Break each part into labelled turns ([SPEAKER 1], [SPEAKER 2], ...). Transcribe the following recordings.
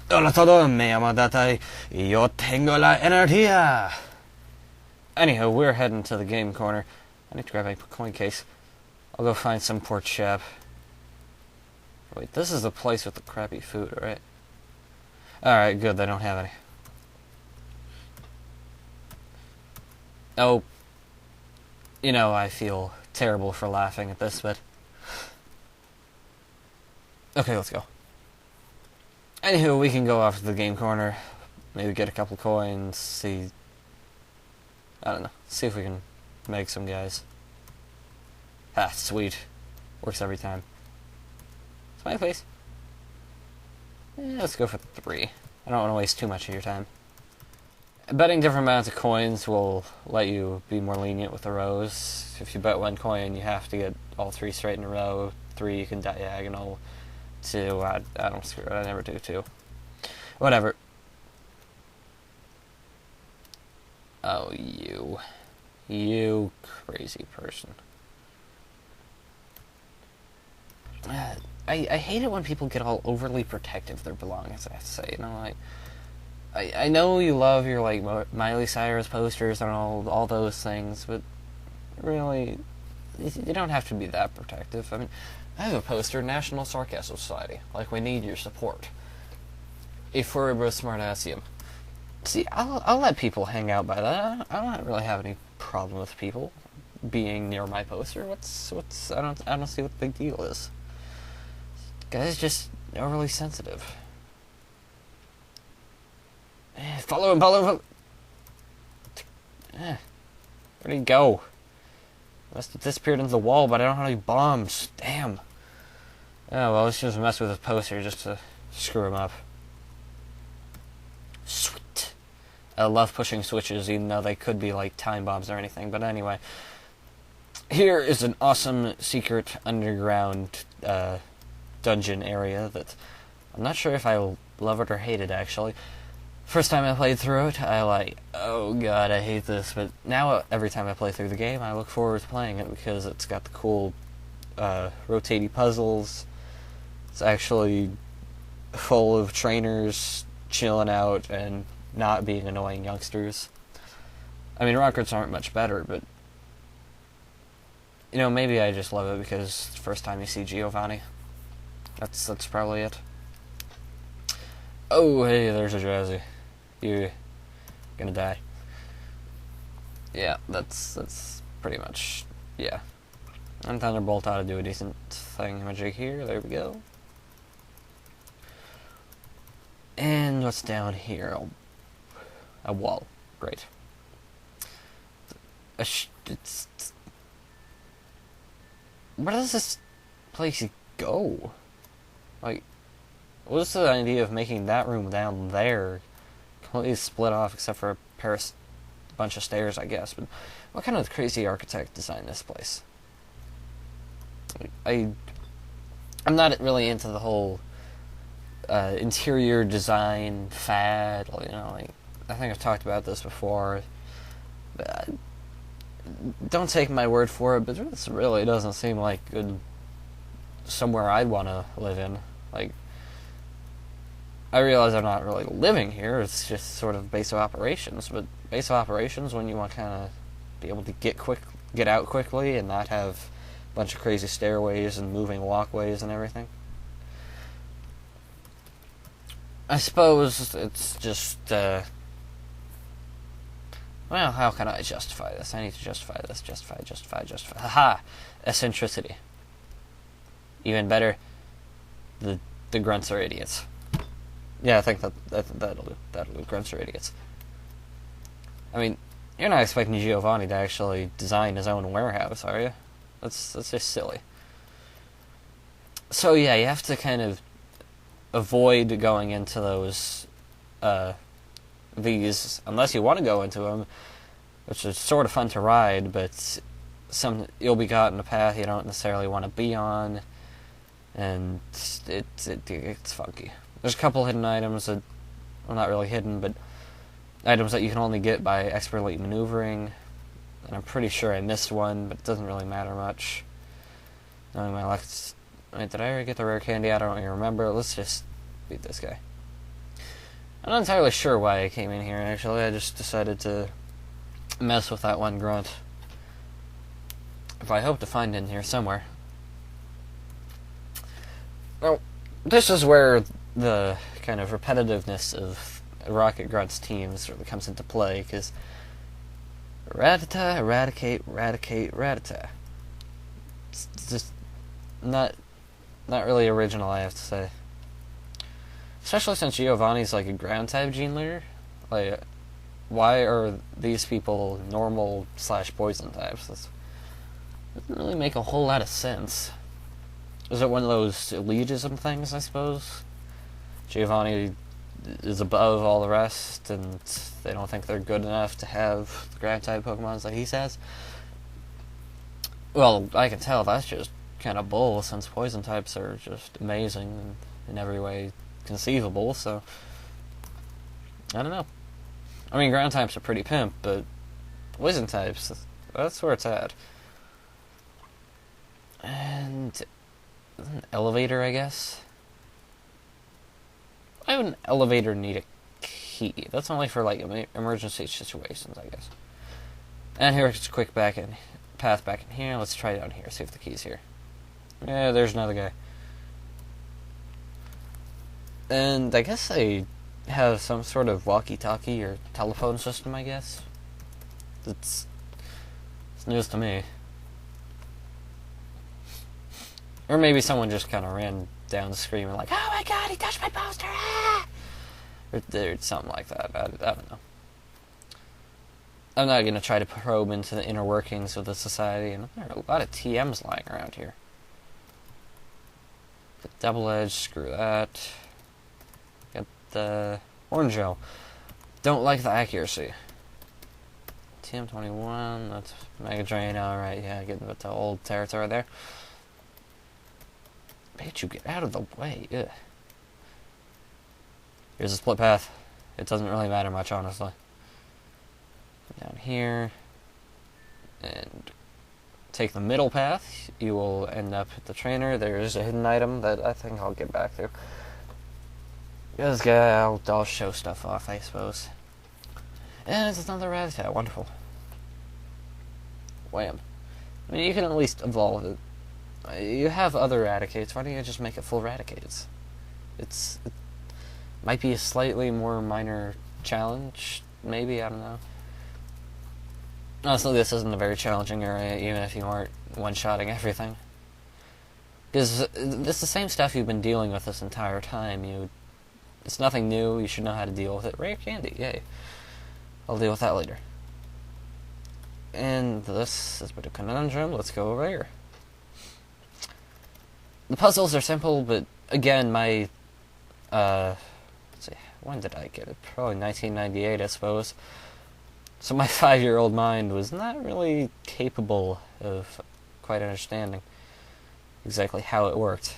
[SPEAKER 1] Hola todo, me llamo Data, y yo tengo la energía. Anyhow, we're heading to the game corner. I need to grab my coin case. I'll go find some poor chap. Wait, this is the place with the crappy food, right? Alright, good, they don't have any. Oh, you know, I feel terrible for laughing at this, but... Okay, let's go. Anywho, we can go off to the game corner, maybe get a couple coins, see... I don't know, see if we can make some guys. Ah, sweet. Works every time. Smiley face. Let's go for 3. I don't want to waste too much of your time. Betting different amounts of coins will let you be more lenient with the rows. If you bet 1 coin, you have to get all 3 straight in a row. 3, you can diagonal. 2, I don't screw it, I never do 2. Whatever. Oh, you. You crazy person. I hate it when people get all overly protective of their belongings, I have to say. You know, like... I know you love your, like, Miley Cyrus posters and all those things, but really, you don't have to be that protective. I mean, I have a poster, National Sarcasm Society. Like, we need your support. A furibus smartassium. See, I'll let people hang out by that. I don't really have any problem with people being near my poster. I don't see what the big deal is. Guy's just overly sensitive. Follow him. Where'd he go? Must have disappeared into the wall, but I don't have any bombs. Damn. Oh, well, let's just mess with his poster just to screw him up. Sweet. I love pushing switches, even though they could be, like, time bombs or anything. But anyway. Here is an awesome secret underground dungeon area that I'm not sure if I love it or hate it, actually. First time I played through it, I like, oh god, I hate this, but now every time I play through the game, I look forward to playing it because it's got the cool rotating puzzles. It's actually full of trainers chilling out and not being annoying youngsters. I mean, records aren't much better, but you know, maybe I just love it because it's the first time you see Giovanni. That's probably it. Oh, hey, there's a Drowzee. You're gonna die. Yeah, that's pretty much, yeah. And Thunderbolt ought to do a decent thingamajig here. There we go. And what's down here? A wall. Great. Where does this place go? Like, what's the idea of making that room down there completely split off, except for a bunch of stairs, I guess? But what kind of crazy architect designed this place? I'm not really into the whole interior design fad. You know, like, I think I've talked about this before. But don't take my word for it, but this really doesn't seem like somewhere I'd want to live in. Like, I realize I'm not really living here, it's just sort of base of operations, but base of operations, when you want to kind of be able to get out quickly and not have a bunch of crazy stairways and moving walkways and everything. I suppose it's just, well, how can I justify this? I need to justify this. Justify. Haha! Eccentricity. Even better, the grunts are idiots. Yeah, I think that'll do. Grunts are idiots. I mean, you're not expecting Giovanni to actually design his own warehouse, are you? That's just silly. So yeah, you have to kind of avoid going into those these unless you want to go into them, which is sort of fun to ride, but you'll be caught in a path you don't necessarily want to be on, and it's funky. There's a couple hidden items that, well, not really hidden, but items that you can only get by expertly maneuvering, and I'm pretty sure I missed one, but it doesn't really matter much. Knowing my luck, wait, did I ever get the rare candy? I don't even remember. Let's just beat this guy. I'm not entirely sure why I came in here, actually. I just decided to mess with that one grunt. If I hope to find in here somewhere. Now, this is where the kind of repetitiveness of Rocket Grunt's teams really comes into play, because RATTATA, eradicate, eradicate, RATTATA. It's just not really original, I have to say. Especially since Giovanni's like a ground type gene leader. Like, why are these people normal / poison types? That doesn't really make a whole lot of sense. Is it one of those elitism things, I suppose? Giovanni is above all the rest, and they don't think they're good enough to have the ground type Pokemons that he says? Well, I can tell that's just kind of bull, since poison types are just amazing in every way conceivable, so I don't know. I mean, ground types are pretty pimp, but poison types, that's where it's at. And an elevator, I guess. Why would an elevator need a key? That's only for like emergency situations, I guess. And here's a quick path back in here. Let's try down here, see if the key's here. Yeah, there's another guy. And I guess they have some sort of walkie-talkie or telephone system, I guess. It's news to me. Or maybe someone just kind of ran down screaming like, "Oh my god, he touched my poster!" Ah! Or something like that. I don't know. I'm not going to try to probe into the inner workings of the society, and there are a lot of TMs lying around here. The double edge, screw that. Got the orange gel. Don't like the accuracy. TM21, that's Mega Drain, alright, yeah, getting into old territory there. Pikachu, get out of the way. Ugh. Here's a split path. It doesn't really matter much, honestly. Down here. And take the middle path. You will end up at the trainer. There's a hidden item that I think I'll get back to. This guy, I'll show stuff off, I suppose. And it's another Rattata. Wonderful. Wham. I mean, you can at least evolve it. You have other Raticates, why don't you just make it full Raticates? It might be a slightly more minor challenge, maybe, I don't know. Honestly, this isn't a very challenging area, even if you aren't one-shotting everything. Because it's the same stuff you've been dealing with this entire time. It's nothing new, you should know how to deal with it. Rare candy, yay. I'll deal with that later. And this is a bit of a conundrum, let's go over here. The puzzles are simple, but again, my, let's see, when did I get it? Probably 1998, I suppose. So my 5-year-old mind was not really capable of quite understanding exactly how it worked.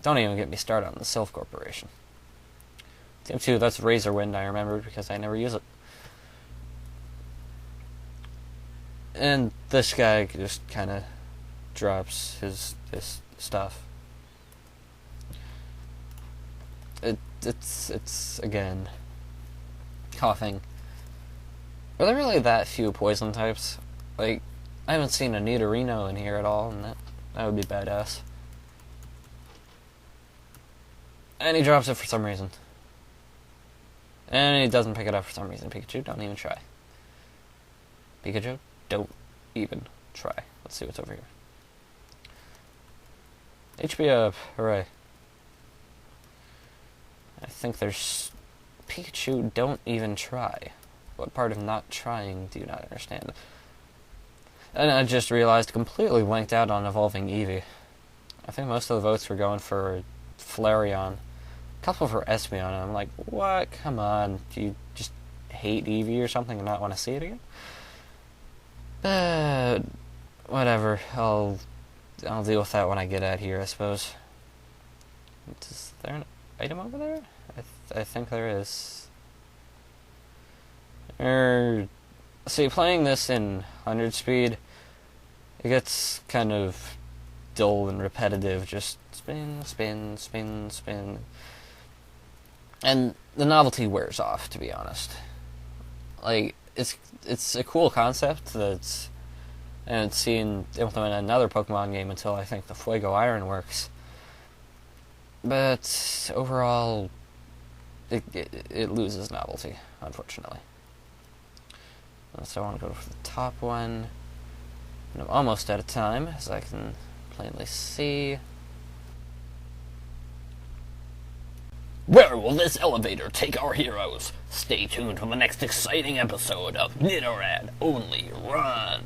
[SPEAKER 1] Don't even get me started on the Sylph Corporation. TM2, that's Razor Wind, I remembered, because I never use it. And this guy just kind of drops his stuff. It's again coughing. Are there really that few poison types? Like, I haven't seen a Nidorino in here at all, and that would be badass. And he drops it for some reason. And he doesn't pick it up for some reason. Pikachu, don't even try. Pikachu, don't even try. Let's see what's over here. HP up, hooray. I think there's... Pikachu, don't even try. What part of not trying do you not understand? And I just realized, completely blanked out on evolving Eevee. I think most of the votes were going for Flareon. A couple for Espeon, and I'm like, what? Come on. Do you just hate Eevee or something and not want to see it again? Whatever. I'll deal with that when I get out here, I suppose. Is there an item over there? I think there is. See, playing this in 100 speed, it gets kind of dull and repetitive. Just spin, spin, spin, spin. And the novelty wears off, to be honest. Like, it's a cool concept that's, and it's seen implemented in another Pokemon game until I think the Fuego Iron works. But overall, it loses novelty, unfortunately. So I want to go for the top one. And I'm almost out of time, as I can plainly see. Where will this elevator take our heroes? Stay tuned for the next exciting episode of Nidoran Only Run!